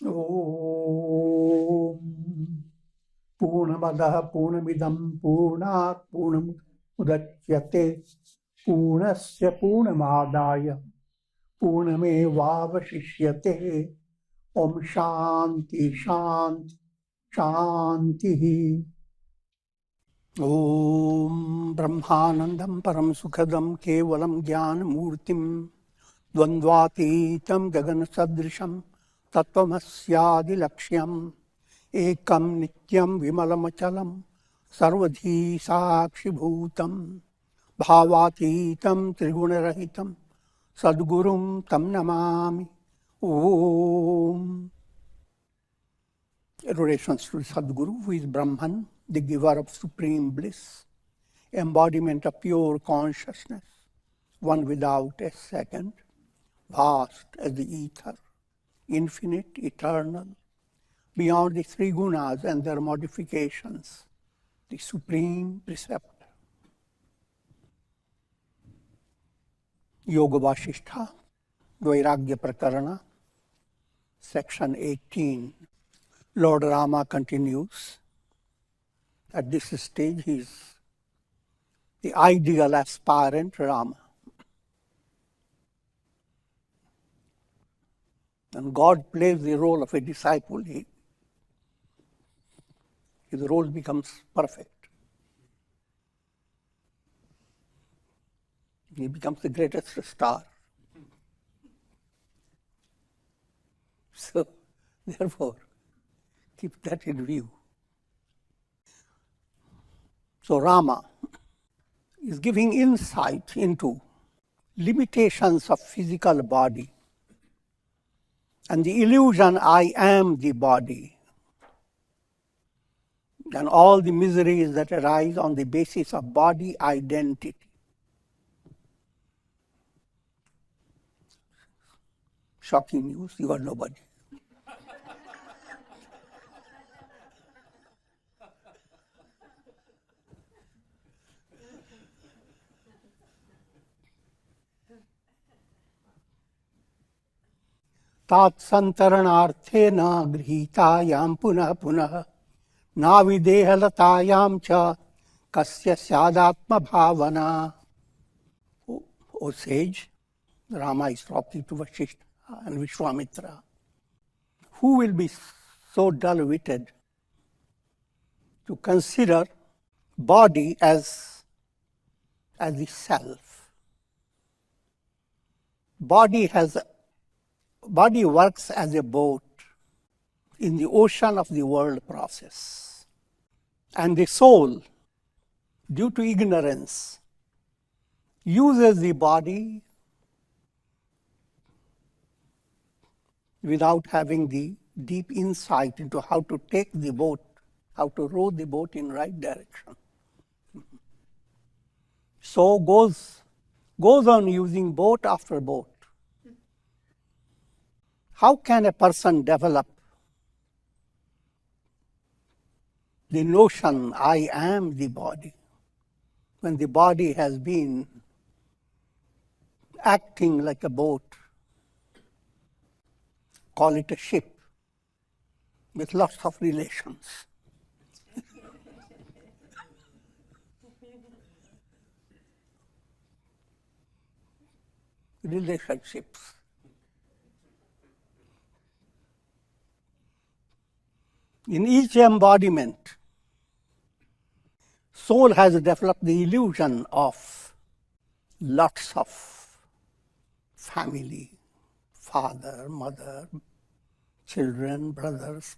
Om Purnamadaha Purnamidam Purnat Purnam Udachyate Purnasya Purnamadaya Purnamevavashishyate Om Shanti Shanti Shanti. Om Brahmanandam Param Sukhadam Kevalam Jnana Murtim Dvandvatitam Gagana Sadrisham Tattvamasya Laksham Ekam Nityam Vimalamachalam Sarvadhi Sakshi Bhutam Bhavatitam Trigunarahitam Sadgurum Tam Namami. Om. Adorations to Sadguru, who is Brahman, the giver of supreme bliss, embodiment of pure consciousness, one without a second, vast as the ether, infinite, eternal, beyond the three gunas and their modifications, the supreme preceptor. Yoga Vasistha, Vairagya Prakarana, section 18. Lord Rama continues. At this stage, he is the ideal aspirant Rama. And God plays the role of a disciple. His role becomes perfect. He becomes the greatest star. So, therefore, keep that in view. So Rama is giving insight into limitations of physical body and the illusion I am the body and all the miseries that arise on the basis of body identity. Shocking news, you are nobody. तात्संतरणार्थेन गृहीतायां पुनः पुनः नाविदेहलतायां च कस्य स्यादात्म भावना. O sage, Rama is talking to Vasistha and Vishwamitra. Who will be so dull-witted to consider body as the self? Body works as a boat in the ocean of the world process. And the soul, due to ignorance, uses the body without having the deep insight into how to take the boat, how to row the boat in right direction. So goes on using boat after boat. How can a person develop the notion, I am the body, when the body has been acting like a boat? Call it a ship with lots of relations. Relationships. In each embodiment, soul has developed the illusion of lots of family, father, mother, children, brothers,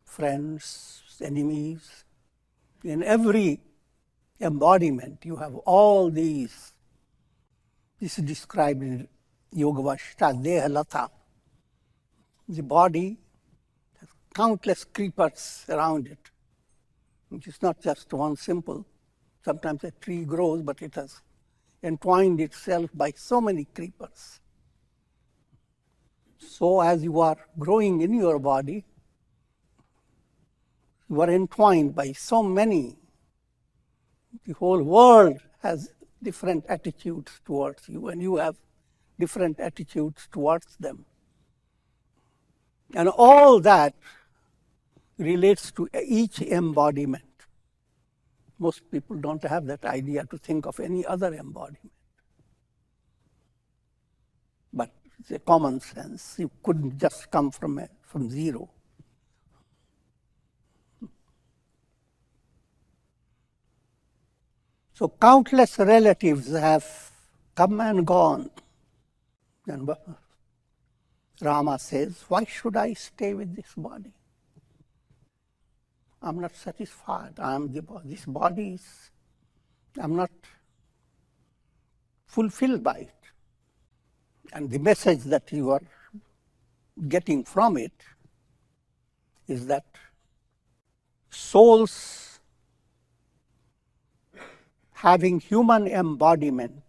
friends, enemies. In every embodiment, you have all these. This is described in Yoga Vasistha, Deha Lata. The body has countless creepers around it, which is not just one simple. Sometimes a tree grows, but it has entwined itself by so many creepers. So as you are growing in your body, you are entwined by so many. The whole world has different attitudes towards you, and you have different attitudes towards them. And all that relates to each embodiment. Most people don't have that idea to think of any other embodiment. But it's a common sense. You couldn't just come from zero. So countless relatives have come and gone. And Rama says, why should I stay with this body? I'm not satisfied. This body is, I'm not fulfilled by it. And the message that you are getting from it is that souls having human embodiment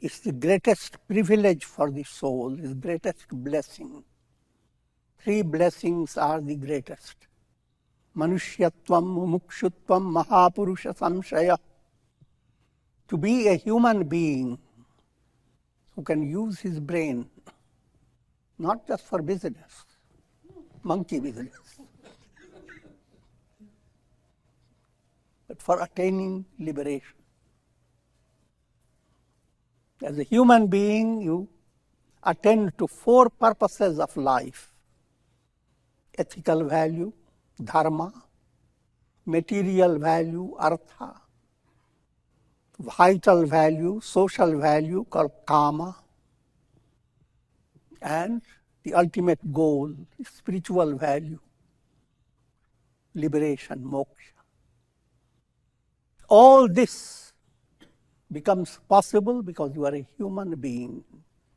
is the greatest privilege for the soul, is the greatest blessing. 3 blessings are the greatest. Manushyatvam, mumukshutvam, mahapurusha samshaya. To be a human being who can use his brain, not just for business, monkey business, but for attaining liberation. As a human being, you attend to 4 purposes of life: ethical value, dharma; material value, artha; vital value, social value called kama; and the ultimate goal, spiritual value, liberation, moksha. All this becomes possible because you are a human being,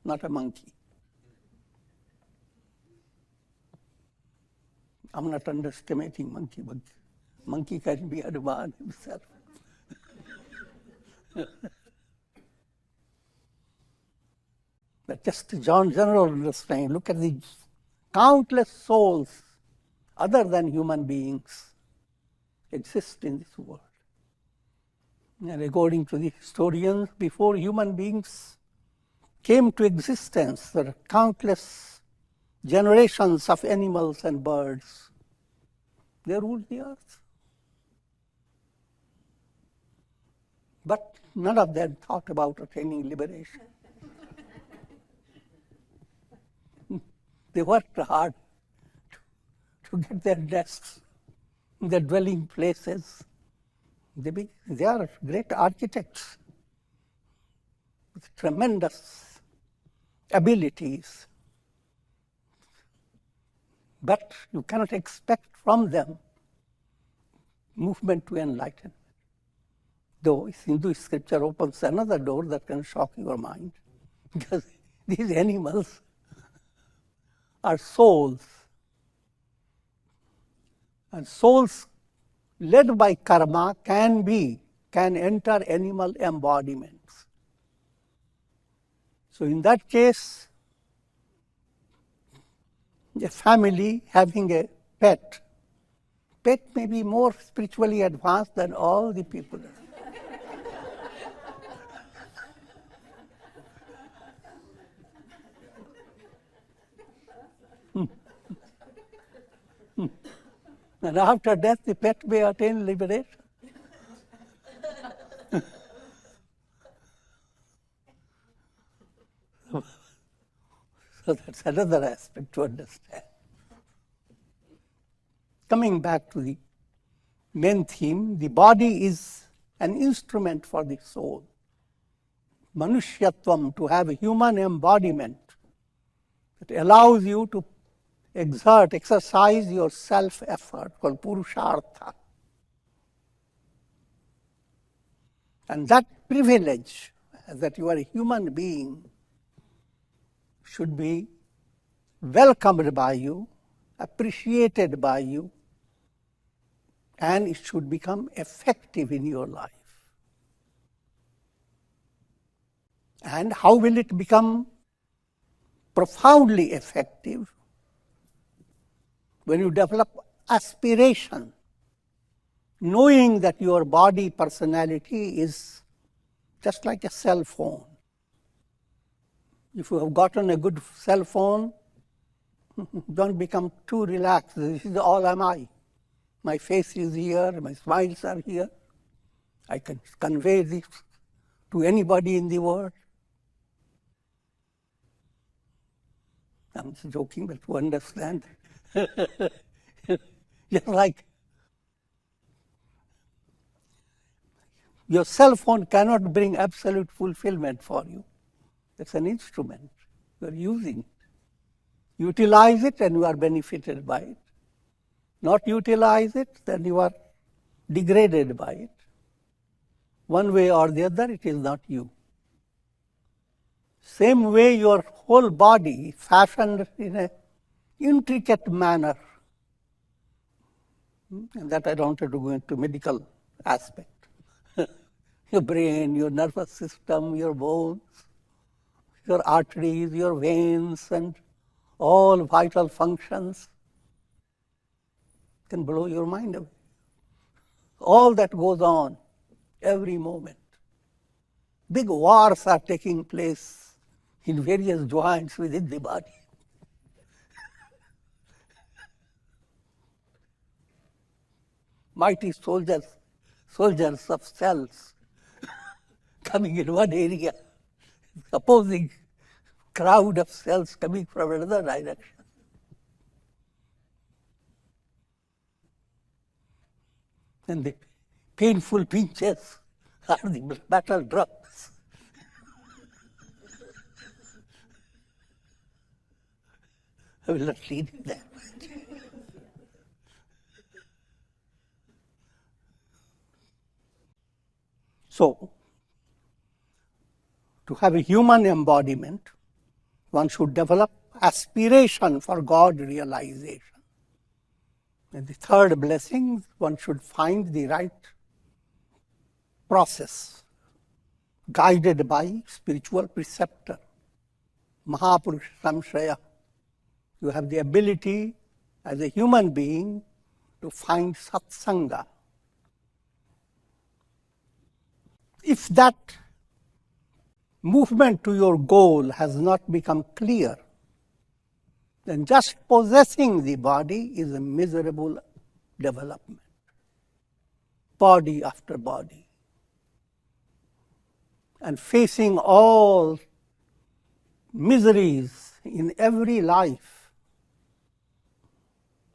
not a monkey. I'm not underestimating monkey, but monkey can be Hanuman himself. But just general understanding, look at the countless souls other than human beings exist in this world. And according to the historians, before human beings came to existence, there are countless generations of animals and birds. They ruled the earth. But none of them thought about attaining liberation. They worked hard to get their nests, their dwelling places. They are great architects with tremendous abilities. But you cannot expect from them movement to enlightenment. Though Hindu scripture opens another door that can shock your mind, because these animals are souls. And souls led by karma can enter animal embodiments. So in that case, a family having a pet may be more spiritually advanced than all the people. And after death, the pet may attain liberation. So that's another aspect to understand. Coming back to the main theme, the body is an instrument for the soul. Manushyatvam, to have a human embodiment that allows you to exercise your self-effort, called purushartha. And that privilege, that you are a human being, should be welcomed by you, appreciated by you, and it should become effective in your life. And how will it become profoundly effective? When you develop aspiration, knowing that your body personality is just like a cell phone. If you have gotten a good cell phone, Don't become too relaxed. This is all am I. My face is here, my smiles are here. I can convey this to anybody in the world. I'm joking, but to understand. Just like your cell phone cannot bring absolute fulfillment for you. It's an instrument. You are using it. Utilize it and you are benefited by it. Not utilize it, then you are degraded by it. One way or the other, it is not you. Same way your whole body fashioned in an intricate manner. And that I don't have to go into medical aspect. Your brain, your nervous system, your bones, your arteries, your veins, and all vital functions can blow your mind away. All that goes on every moment. Big wars are taking place in various joints within the body. Mighty soldiers of cells coming in one area, opposing crowd of cells coming from another direction. And the painful pinches are the battle drums. I will not lead you there. So, to have a human embodiment, one should develop aspiration for God realization. And the third blessing, one should find the right process, guided by spiritual preceptor, Mahapurusha Samshaya. You have the ability as a human being to find satsanga. If that movement to your goal has not become clear, then just possessing the body is a miserable development. Body after body. And facing all miseries in every life,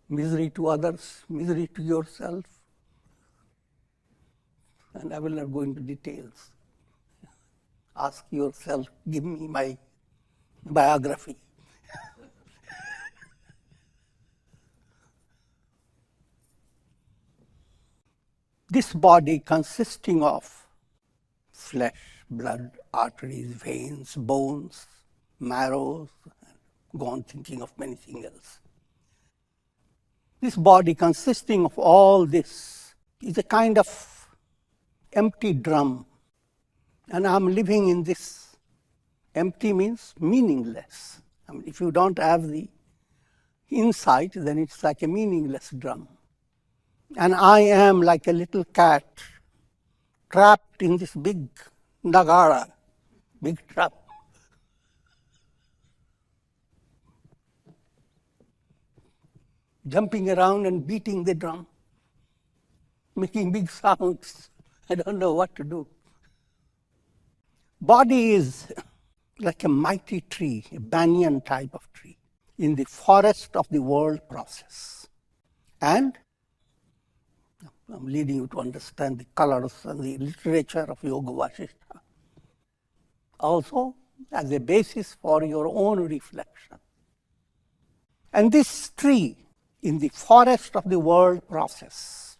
misery to others, misery to yourself, and I will not go into details. Ask yourself, give me my biography. This body consisting of flesh, blood, arteries, veins, bones, marrow, go on thinking of many things else. This body consisting of all this is a kind of empty drum. And I'm living in this. Empty means meaningless. I mean, if you don't have the insight, then it's like a meaningless drum. And I am like a little cat trapped in this big nagara, big trap. Jumping around and beating the drum, making big sounds. I don't know what to do. Body is like a mighty tree, a banyan type of tree, in the forest of the world process. And I'm leading you to understand the colors and the literature of Yoga Vasistha. Also, as a basis for your own reflection. And this tree in the forest of the world process,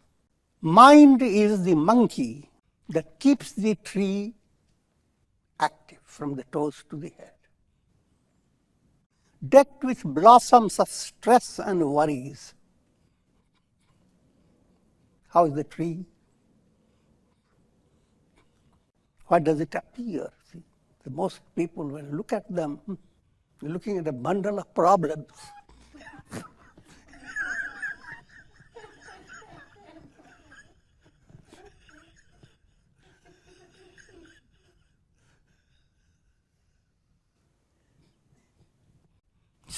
mind is the monkey that keeps the tree active from the toes to the head. Decked with blossoms of stress and worries. How is the tree? What does it appear? See, most people, when you look at them, you're looking at a bundle of problems.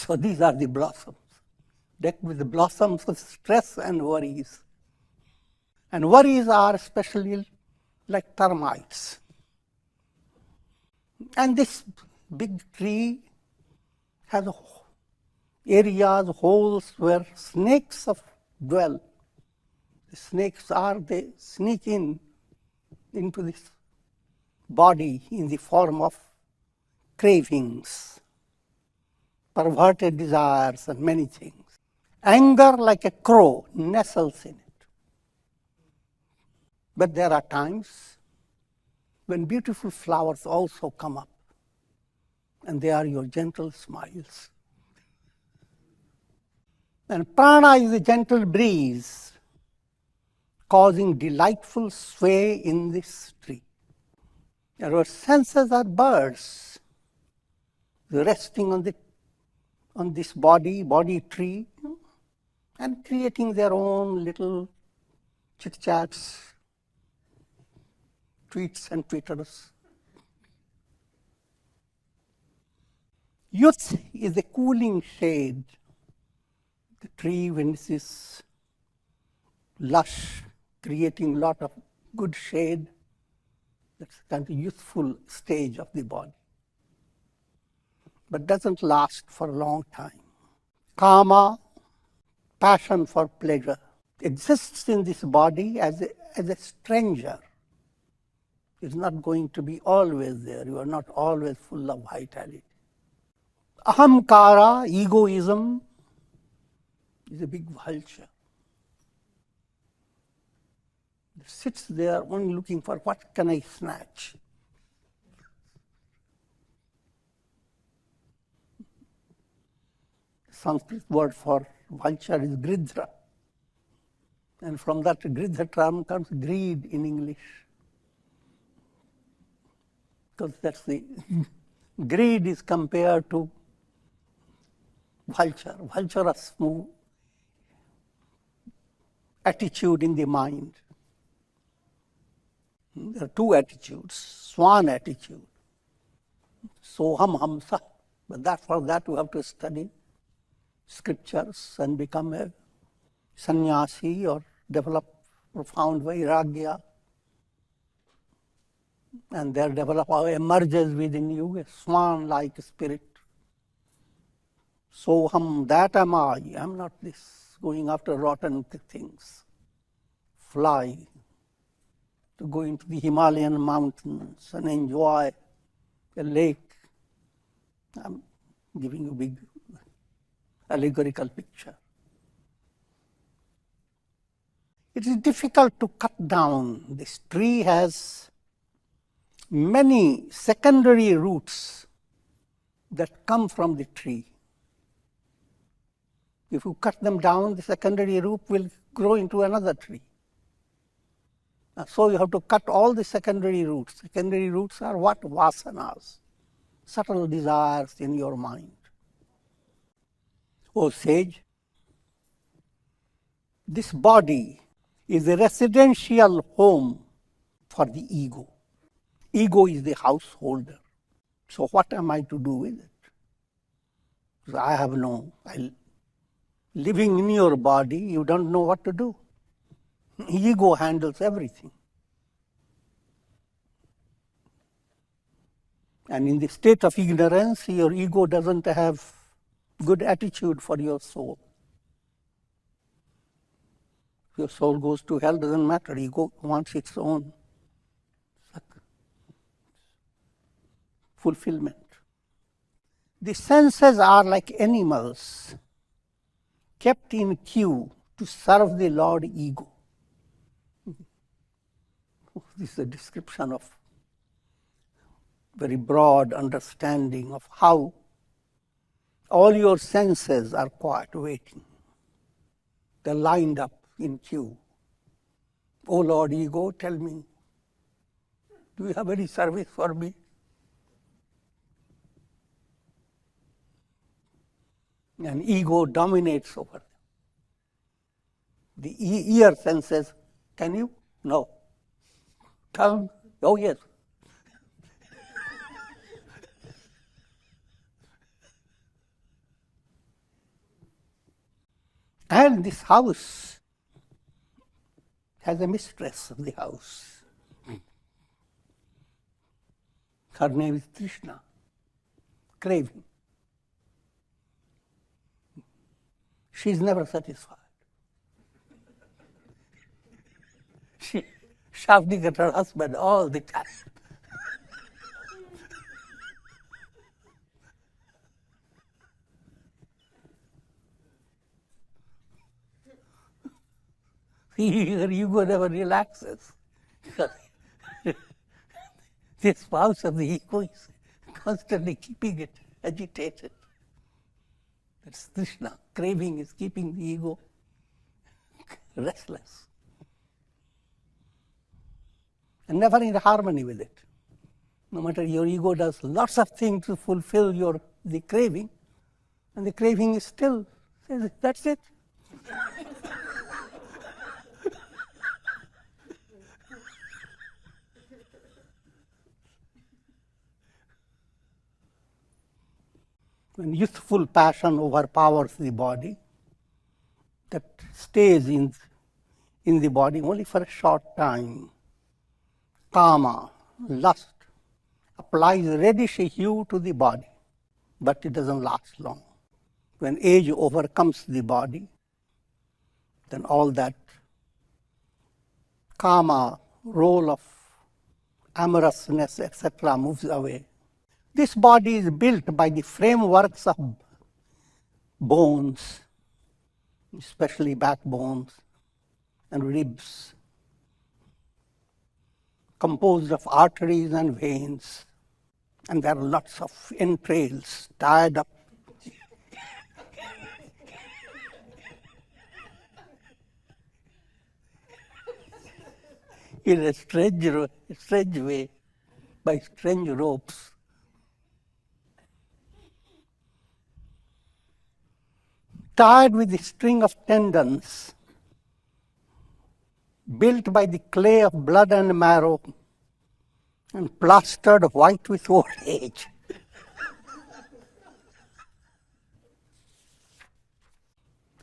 So these are the blossoms, decked with the blossoms of stress and worries. And worries are especially like termites. And this big tree has areas, holes where snakes dwell. The snakes they sneak into this body in the form of cravings, perverted desires, and many things. Anger, like a crow, nestles in it. But there are times when beautiful flowers also come up, and they are your gentle smiles. And prana is a gentle breeze, causing delightful sway in this tree. Our senses are birds, resting on this body tree, and creating their own little chit-chats, tweets and twitters. Youth is a cooling shade. The tree, when it is lush, creating a lot of good shade, that's kind of youthful stage of the body. But doesn't last for a long time. Kama, passion for pleasure, exists in this body as a stranger. It's not going to be always there. You are not always full of vitality. Ahamkara, egoism, is a big vulture. It sits there only looking for what can I snatch. The Sanskrit word for vulture is gridra. And from that gridra term comes greed in English. Because that's the greed is compared to vulture. Vulturous attitude in the mind. There are two attitudes. Swan attitude. Soham hamsa. But for that you have to study scriptures and become a sannyasi or develop profound Vairagya. And there emerges within you a swan-like spirit. Soham, that am I. I'm not this going after rotten things. Fly to go into the Himalayan mountains and enjoy a lake. I'm giving you a big allegorical picture. It is difficult to cut down. This tree has many secondary roots that come from the tree. If you cut them down, the secondary root will grow into another tree. So you have to cut all the secondary roots. Secondary roots are what? Vasanas, subtle desires in your mind. O sage, this body is a residential home for the ego. Ego is the householder. So what am I to do with it? Because I have living in your body, you don't know what to do. Ego handles everything. And in the state of ignorance, your ego doesn't have good attitude for your soul. If your soul goes to hell, doesn't matter. Ego wants its own fulfillment. The senses are like animals kept in queue to serve the Lord Ego. This is a description of very broad understanding of how all your senses are quiet, waiting. They're lined up in queue. Oh Lord Ego, tell me, do you have any service for me? And ego dominates over them. The ear senses, can you? No. Tongue, oh yes. And this house has a mistress of the house. Her name is Trishna, craving. She is never satisfied. She shouting at her husband all the time. Her ego never relaxes. This spouse of the ego is constantly keeping it agitated. That's Krishna. Craving is keeping the ego restless. And never in harmony with it. No matter your ego does lots of things to fulfill the craving, and the craving is still says, that's it. When youthful passion overpowers the body, that stays in the body only for a short time. Kama, lust, applies reddish hue to the body, but it doesn't last long. When age overcomes the body, then all that kama, role of amorousness, etc., moves away. This body is built by the frameworks of bones, especially backbones and ribs, composed of arteries and veins, and there are lots of entrails tied up. In a strange way, by strange ropes. Tied with a string of tendons, built by the clay of blood and marrow, and plastered white with old age.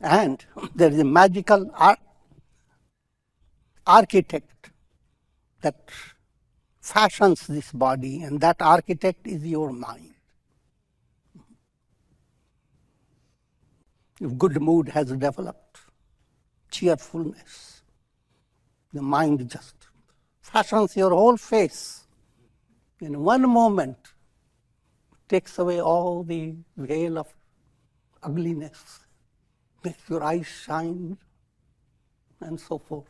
And there is a magical architect that fashions this body, and that architect is your mind. If good mood has developed, cheerfulness, the mind just fashions your whole face. In one moment, takes away all the veil of ugliness, makes your eyes shine, and so forth.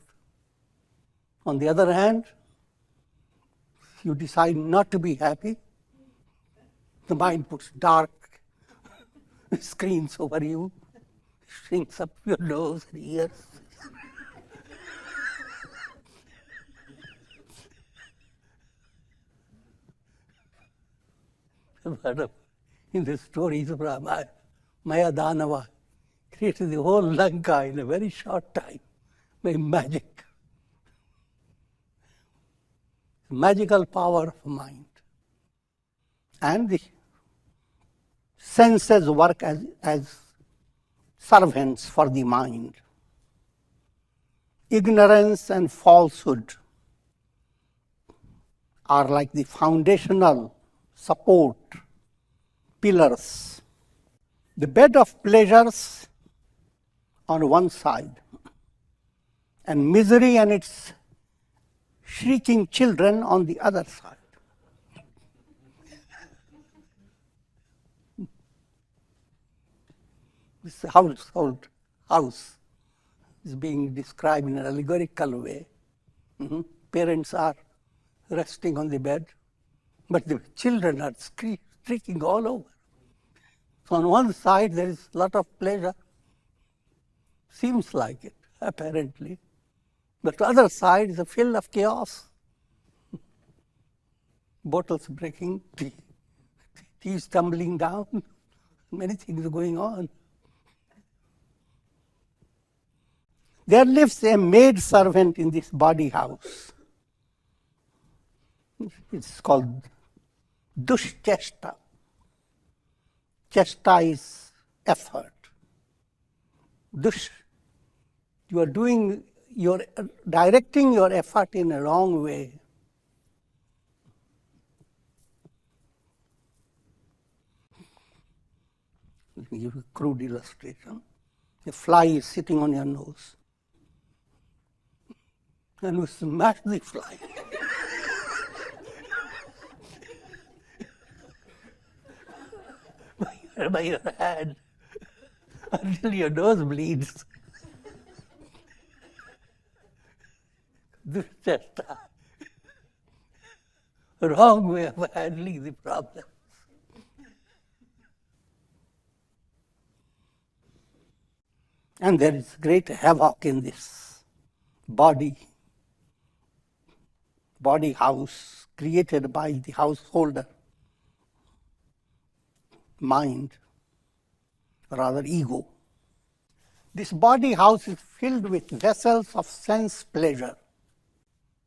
On the other hand, if you decide not to be happy, the mind puts dark screens over you, shrinks up your nose and ears. In the stories of Ramayana, Maya Danava created the whole Lanka in a very short time by magic. Magical power of mind. And the senses work as servants for the mind. Ignorance and falsehood are like the foundational support pillars. The bed of pleasures on one side, and misery and its shrieking children on the other side. This house is being described in an allegorical way. Parents are resting on the bed, but the children are shrieking all over. So on one side there is a lot of pleasure, seems like it, apparently. But the other side is a field of chaos. Bottles breaking, teas tumbling down, many things going on. There lives a maid servant in this body house. It's called Dushchesta. Chesta is effort. Dush You are directing your effort in a wrong way. Let me give you a crude illustration. A fly is sitting on your nose, and you smash the fly. by your hand until your nose bleeds. This is just a wrong way of handling the problem. And there is great havoc in this body house created by the householder mind, rather ego. This body house is filled with vessels of sense pleasure.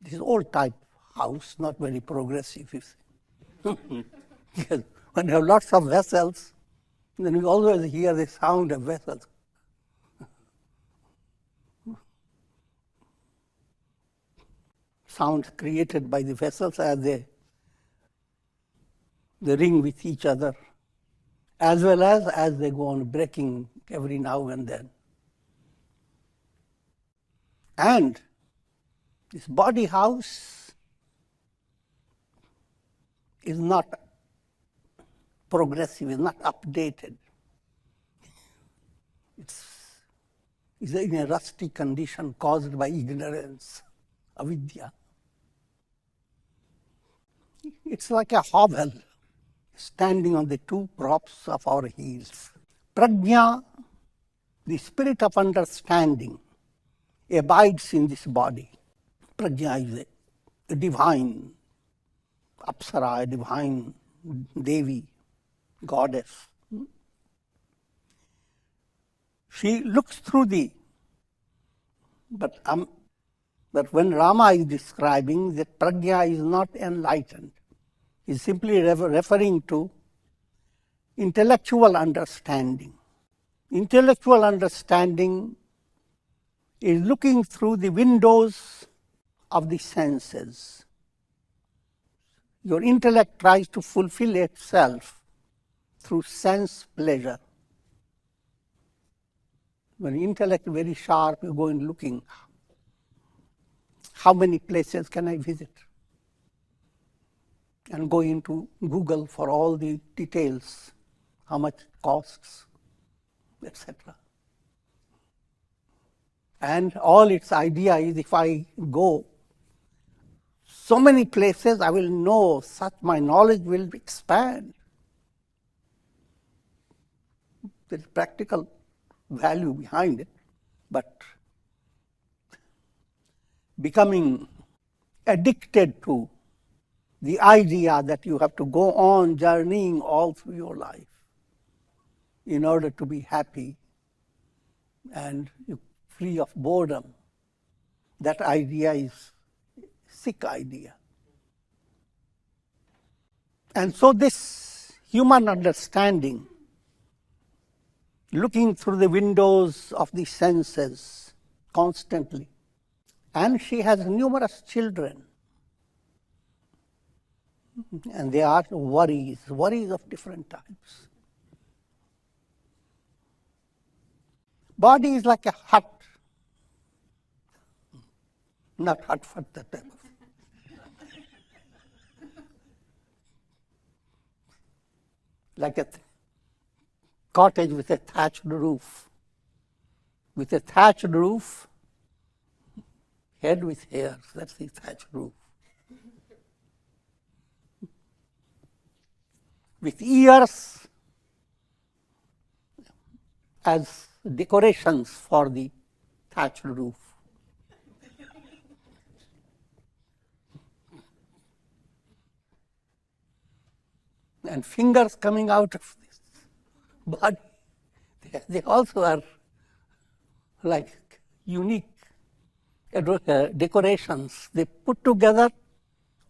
This is old type house, not very progressive. Because when you have lots of vessels, then you always hear the sound of vessels. Sounds created by the vessels as they ring with each other, as well as they go on breaking every now and then. And this body house is not progressive, is not updated. It's in a rusty condition caused by ignorance, avidya. It's like a hovel standing on the two props of our heels. Prajna, the spirit of understanding, abides in this body. Prajna is a divine apsara, a divine Devi, goddess. She looks through but when Rama is describing that Prajna is not enlightened, is simply referring to intellectual understanding. Intellectual understanding is looking through the windows of the senses. Your intellect tries to fulfill itself through sense pleasure. When intellect is very sharp, you go in looking. How many places can I visit? And go into Google for all the details, how much it costs, etc. And all its idea is if I go so many places, I will know, such my knowledge will expand. There is practical value behind it, but becoming addicted to the idea that you have to go on journeying all through your life in order to be happy and free of boredom, that idea is a sick idea. And so this human understanding, looking through the windows of the senses constantly, and she has numerous children. And they are worries of different types. Body is like a hut. Not hut, but that type of. Like a cottage with a thatched roof. With a thatched roof, head with hairs, that's the thatched roof. With ears as decorations for the thatched roof. And fingers coming out of this body. They also are like unique decorations. They put together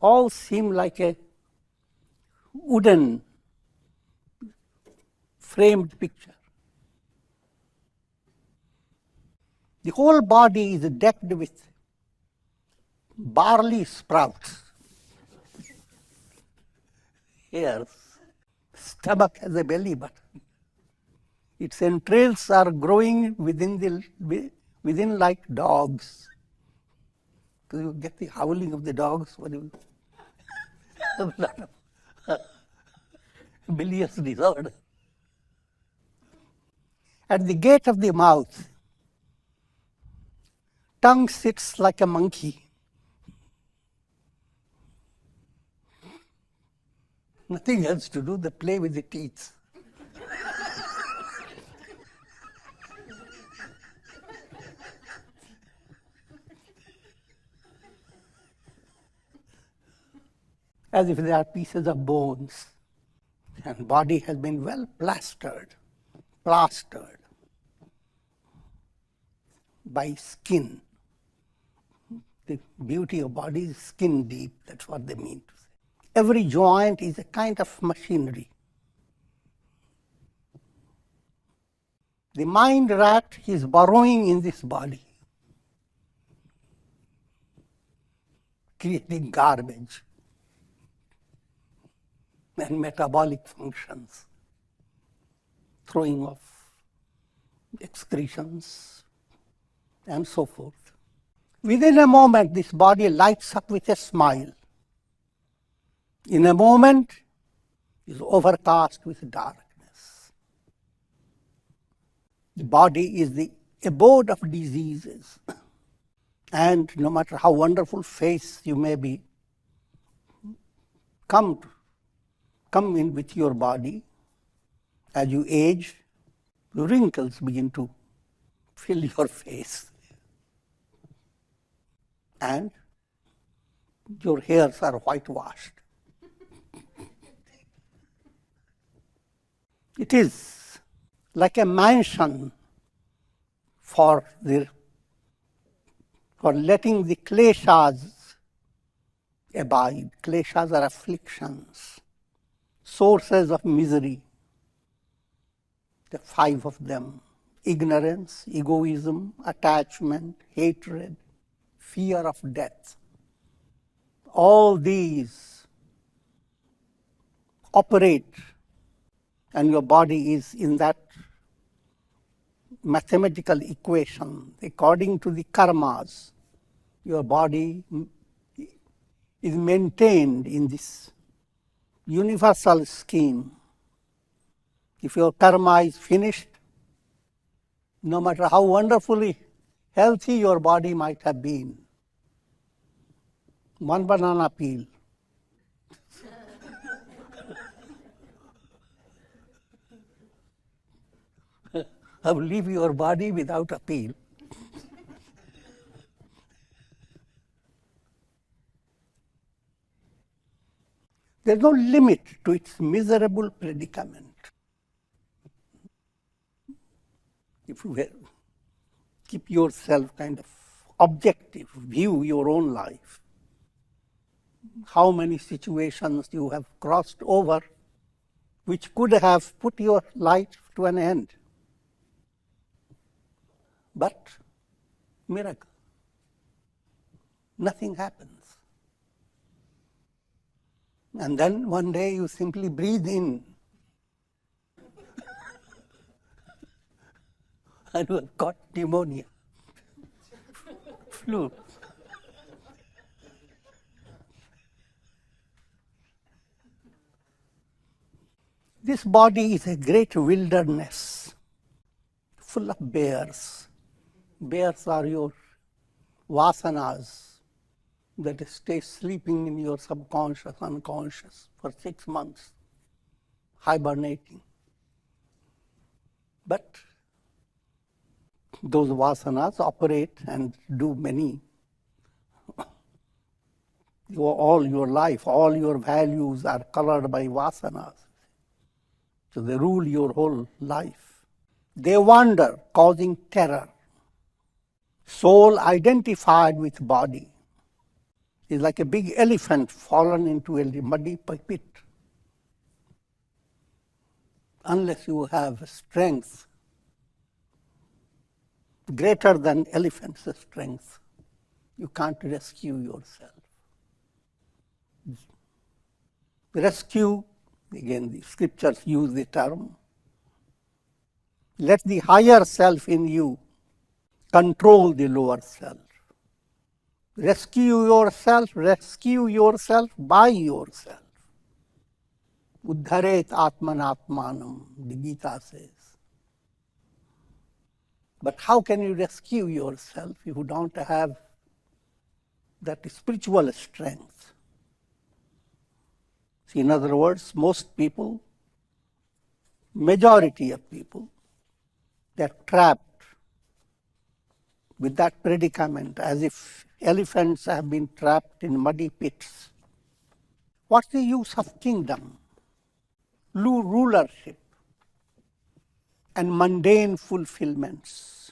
all seem like a wooden framed picture. The whole body is decked with barley sprouts. Hairs. Stomach has a belly button. Its entrails are growing within like dogs. So you get the howling of the dogs when you bilious disorder. At the gate of the mouth, tongue sits like a monkey. Nothing else to do, they play with the teeth. As if they are pieces of bones, and body has been well plastered by skin. The beauty of body is skin deep, that's what they mean to say. Every joint is a kind of machinery. The mind rat is burrowing in this body, creating garbage and metabolic functions, throwing off excretions, and so forth. Within a moment, this body lights up with a smile. In a moment, is overcast with darkness. The body is the abode of diseases. And no matter how wonderful face you may be, come in with your body. As you age, wrinkles begin to fill your face. And your hairs are whitewashed. It is like a mansion for letting the kleshas abide. Kleshas are afflictions, sources of misery. The 5 of them: ignorance, egoism, attachment, hatred, fear of death. All these operate, and your body is in that mathematical equation. According to the karmas, your body is maintained in this universal scheme. If your karma is finished, no matter how wonderfully healthy your body might have been, one banana peel I will leave your body without appeal. There is no limit to its miserable predicament. If you keep yourself kind of objective, view your own life, how many situations you have crossed over which could have put your life to an end. But miracle, nothing happens. And then one day you simply breathe in and you have got pneumonia, flu. This body is a great wilderness full of bears. Bears are your vasanas that stay sleeping in your subconscious, unconscious for 6 months, hibernating. But those vasanas operate and do many. All your life, all your values are colored by vasanas. So they rule your whole life. They wander, causing terror. Soul identified with body is like a big elephant fallen into a muddy pit. Unless you have strength greater than elephant's strength. You can't rescue yourself. Rescue, again the scriptures use the term, let the higher self in you control the lower self. Rescue yourself by yourself. Uddharet atmanatmanam, the Gita says. But how can you rescue yourself if you don't have that spiritual strength? See, in other words, most people, majority of people, they're trapped with that predicament as if elephants have been trapped in muddy pits. What's the use of kingdom, rulership, and mundane fulfillments?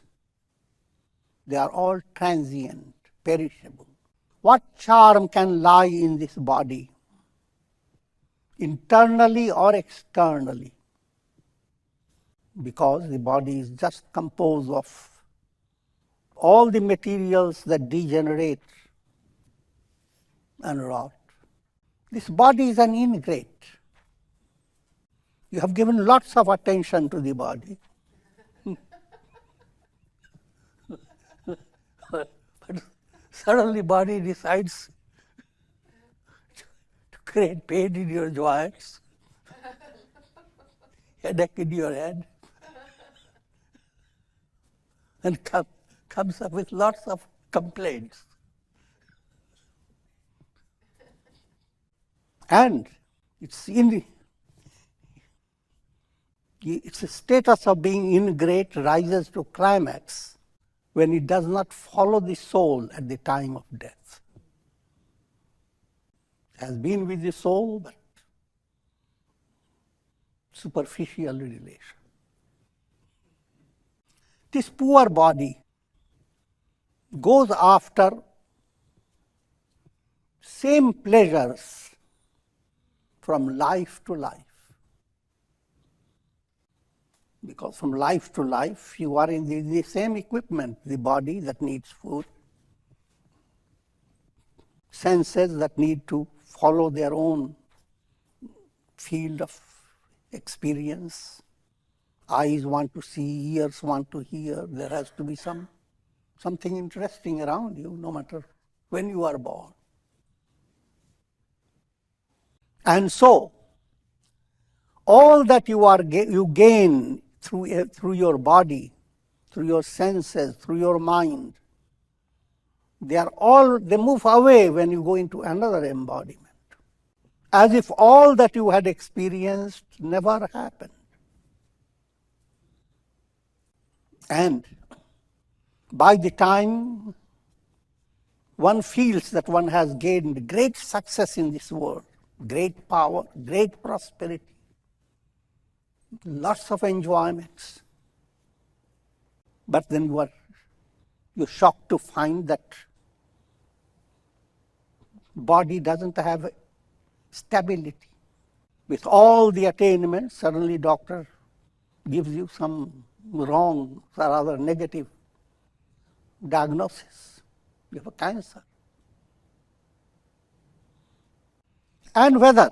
They are all transient, perishable. What charm can lie in this body, internally or externally? Because the body is just composed of all the materials that degenerate and rot. This body is an ingrate. You have given lots of attention to the body. But suddenly body decides to create pain in your joints, headache in your head, and comes up with lots of complaints. And its status of being ingrate rises to climax when it does not follow the soul at the time of death. It has been with the soul, but superficial relation. This poor body goes after same pleasures from life to life. Because from life to life, you are in the same equipment, the body that needs food, senses that need to follow their own field of experience. Eyes want to see, ears want to hear. There has to be something interesting around you, no matter when you are born. And so, all that you gain through your body, through your senses, through your mind, they move away when you go into another embodiment, as if all that you had experienced never happened. And by the time one feels that one has gained great success in this world, great power, great prosperity, lots of enjoyments, but then you're shocked to find that body doesn't have stability. With all the attainments, suddenly doctor gives you some wrong or rather negative diagnosis. You have a cancer. And whether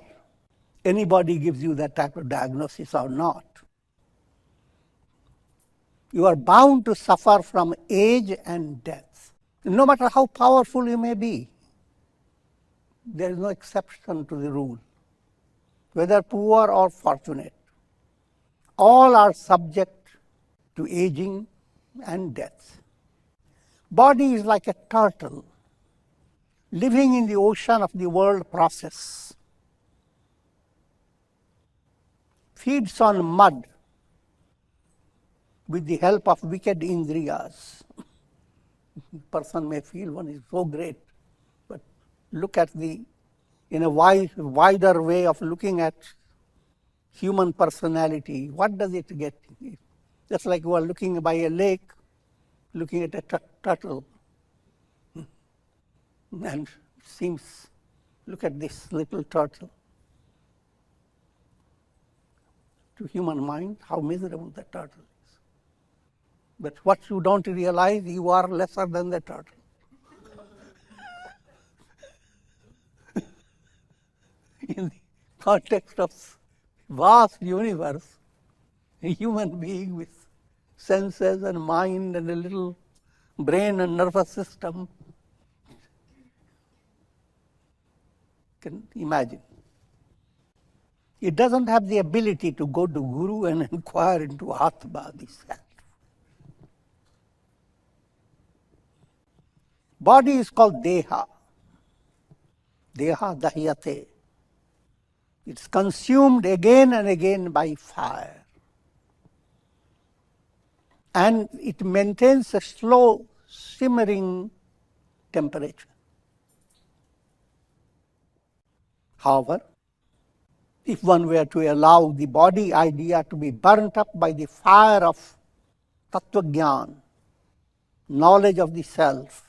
anybody gives you that type of diagnosis or not, you are bound to suffer from age and death. No matter how powerful you may be, there is no exception to the rule. Whether poor or fortunate, all are subject to aging and death. Body is like a turtle living in the ocean of the world process. Feeds on mud with the help of wicked indriyas. Person may feel one is so great, but look at in a wider way of looking at human personality. What does it get? Just like you are looking by a lake, looking at a turtle. And it seems, look at this little turtle. To human mind, how miserable that turtle is. But what you don't realize, you are lesser than the turtle. In the context of vast universe, a human being with senses and mind and a little brain and nervous system can imagine. It doesn't have the ability to go to Guru and inquire into Atma, the self. Body is called Deha. Deha dahyate. It's consumed again and again by fire. And it maintains a slow, simmering temperature. However, if one were to allow the body idea to be burnt up by the fire of Tattva-jnana, knowledge of the self,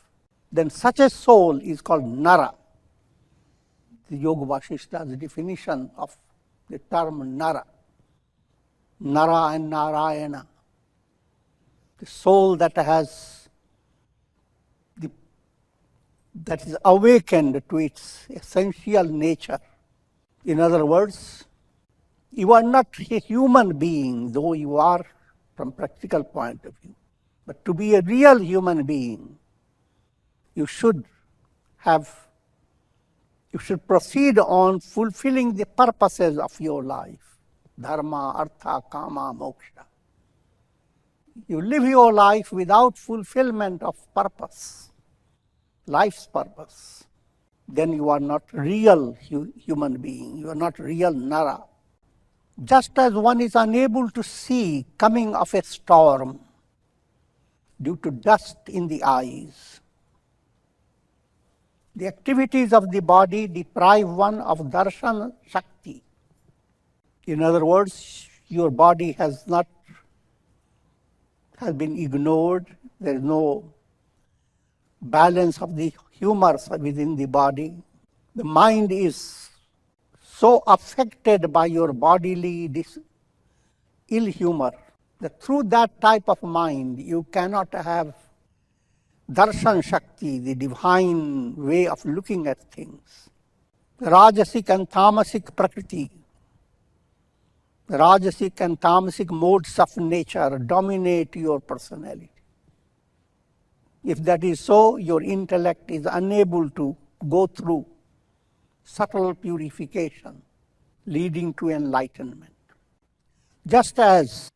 then such a soul is called Nara. The Yoga Vasistha's definition of the term Nara. Nara and Narayana. The soul that that is awakened to its essential nature. In other words, you are not a human being, though you are from practical point of view. But to be a real human being, you should proceed on fulfilling the purposes of your life. Dharma, artha, kama, moksha. You live your life without fulfillment of purpose, life's purpose. Then you are not real human being. You are not real Nara. Just as one is unable to see coming of a storm due to dust in the eyes, the activities of the body deprive one of darshan shakti. In other words, your body has been ignored. There is no balance of the humors within the body. The mind is so affected by your bodily ill humor that through that type of mind you cannot have darshan shakti, the divine way of looking at things. Rajasic and tamasic prakriti, the rajasic and tamasic modes of nature dominate your personality. If that is so, your intellect is unable to go through subtle purification leading to enlightenment. Just as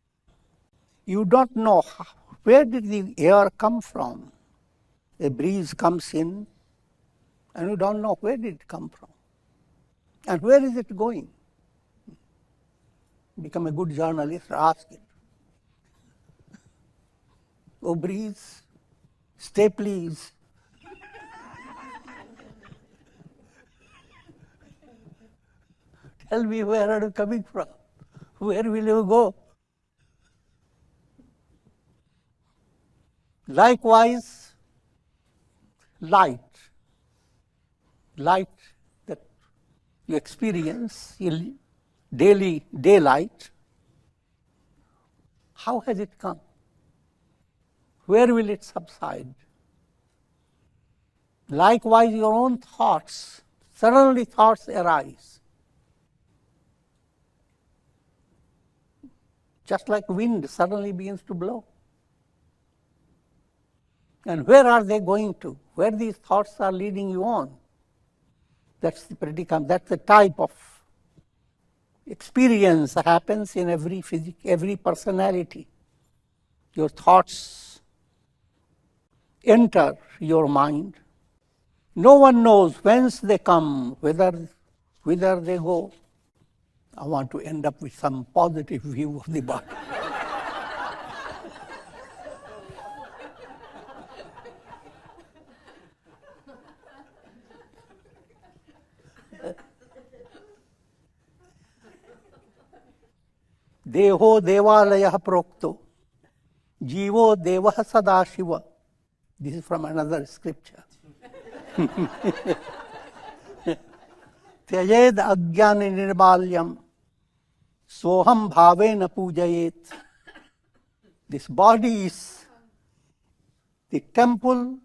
you don't know where did the air come from. A breeze comes in and you don't know where did it come from and where is it going. Become a good journalist, ask it. Oh breeze, stay please. Tell me where are you coming from? Where will you go? Likewise, light that you experience in daily daylight, how has it come? Where will it subside? Likewise, your own thoughts, suddenly thoughts arise. Just like wind suddenly begins to blow. And where are they going to? Where these thoughts are leading you on? That's the predicament, that's the type of experience that happens in every personality. Your thoughts enter your mind. No one knows whence they come, whither they go. I want to end up with some positive view of the body. Deho devalayah prokto, jivo devah sadashiva. This is from another scripture. Tyajed ajnana nirmalyam, soham bhavena pujayet. This body is the temple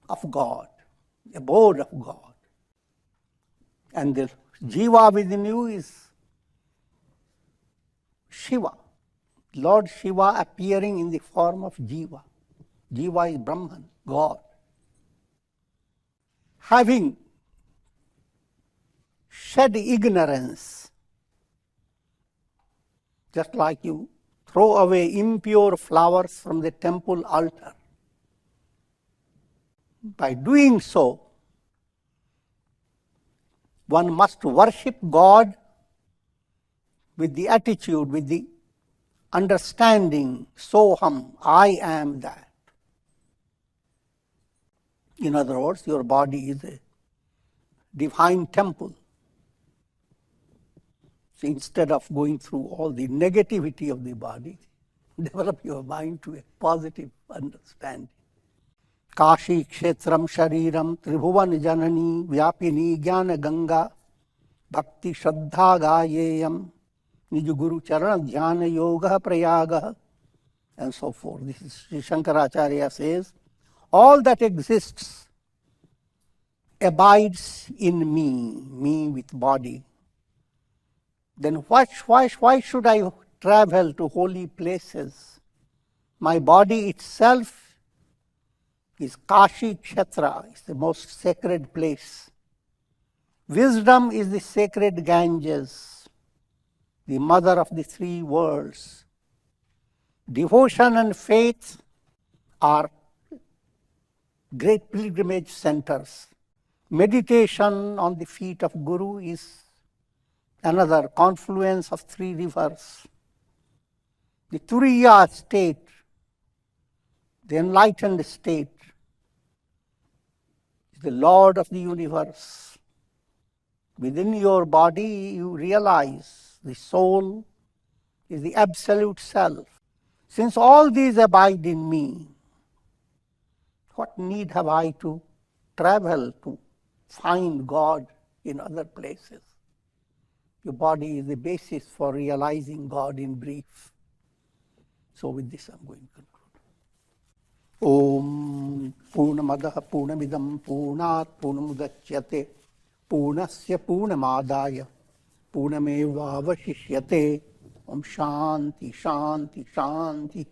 of God, the abode of God. And the Jiva within you is Shiva, Lord Shiva appearing in the form of Jiva. Jiva is Brahman, God. Having shed ignorance, just like you throw away impure flowers from the temple altar. By doing so, one must worship God with the attitude, with the understanding, Soham, I am that. In other words, your body is a divine temple. So instead of going through all the negativity of the body, develop your mind to a positive understanding. Kashi kshetram shariram tribhuvan janani vyapini jnana ganga bhakti shraddha gayeyam niju guru charana dhyana yoga prayaga, and so forth. This is Sri Shankaracharya says, all that exists abides in me with body. Then why should I travel to holy places? My body itself is Kashi Kshetra, is the most sacred place. Wisdom is the sacred Ganges, the mother of the three worlds. Devotion and faith are great pilgrimage centers. Meditation on the feet of Guru is another confluence of three rivers. The Turiya state, the enlightened state, is the Lord of the universe. Within your body, you realize the soul is the absolute self. Since all these abide in me, what need have I to travel to find God in other places? Your body is the basis for realizing God in brief. So with this I'm going to conclude. Om Purnamadaha Purnamidam Purnat Purnamudachyate Purnasya Purnamadaya Purnameva Vashishyate. Om Shanti Shanti Shanti.